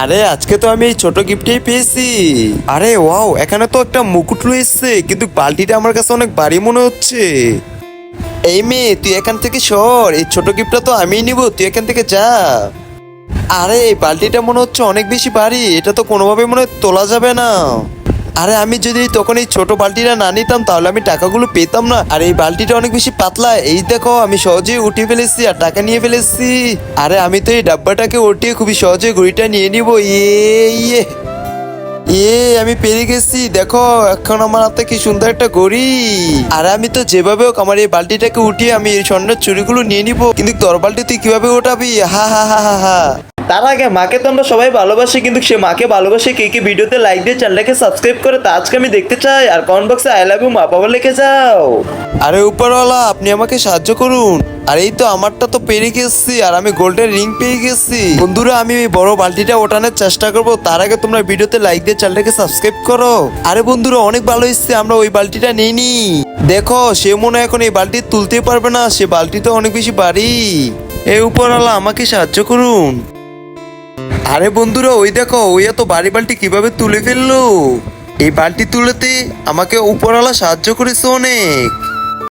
আরে আজকে তো আমি এই ছোট গিফটই পেয়েছি। আরে ওয়াও, এখানে তো একটা মুকুট রয়েছে, কিন্তু বালতিটা আমার কাছে অনেক ভারী মনে হচ্ছে। এই মেয়ে, তুই এখান থেকে সর, এই ছোট গিফটটা তো আমিই নিব, তুই এখান থেকে যা। আরে এই বালতিটা মনে হচ্ছে অনেক বেশি ভারী, এটা তো কোনোভাবে মনে হয় তোলা যাবে না। আরে আমি যদি তখন এই ছোট বালতিটা না নিতাম তাহলে আমি টাকাগুলো পেতাম না। আর এই বালতিটা অনেক বেশি পাতলা, এই দেখো আমি সহজেই উঠিয়ে ফেলেছি আর টাকা নিয়ে ফেলেছি। আরে আমি তো এই ডাব্বাটাকে উঠিয়ে খুবই সহজে ঘড়িটা নিয়ে নিব। ইয়ে আমি পেরে গেছি, দেখো এখন আমার হাতে কি সুন্দর একটা ঘড়ি। আর আমি তো যেভাবে হোক আমার এই বালতিটাকে উঠিয়ে আমি এই স্বর্ণের চুড়িগুলো নিয়ে নিব। কিন্তু তোর বালতি তুই কিভাবে ওঠাবি? হা হা হা হা হা। তার আগে মাকে তো আমরা সবাই ভালোবাসি, কিন্তু সে মাকে ভালোবাসে কে কে ভিডিওতে লাইক দিয়ে চ্যানেলটাকে সাবস্ক্রাইব করে তা আজকে আমি দেখতে চাই। আর কমেন্ট বক্সে আই লাভ ইউ মা বাবা লিখে যাও। আরে উপরওয়ালা, আপনি আমাকে সাহায্য করুন। আর এই তো আমারটা তো পেরে গেছি, আর আমি গোল্ডের রিং পেয়ে গেছি। বন্ধুরা, আমি এই বড় বালতিটা ওঠানোর চেষ্টা করব, তার আগে তোমরা ভিডিওতে লাইক দিয়ে চ্যানেলটাকে সাবস্ক্রাইব করো। আরে বন্ধুরা, অনেক ভালো হয়েছে, আমরা ওই বালতিটা নিয়ে নি। দেখো সে মনে হয় এখন এই বালতি তুলতে পারবে না, সে বালতি তো অনেক বেশি ভারী। এই উপরওয়ালা, আমাকে সাহায্য করুন। আরে বন্ধুরা, ওই দেখো ওই এত ভারী বালতি কিভাবে তুলে ফেললো। এই বালতি তুলেতে আমাকে উপরওয়ালা সাহায্য করেছে অনেক।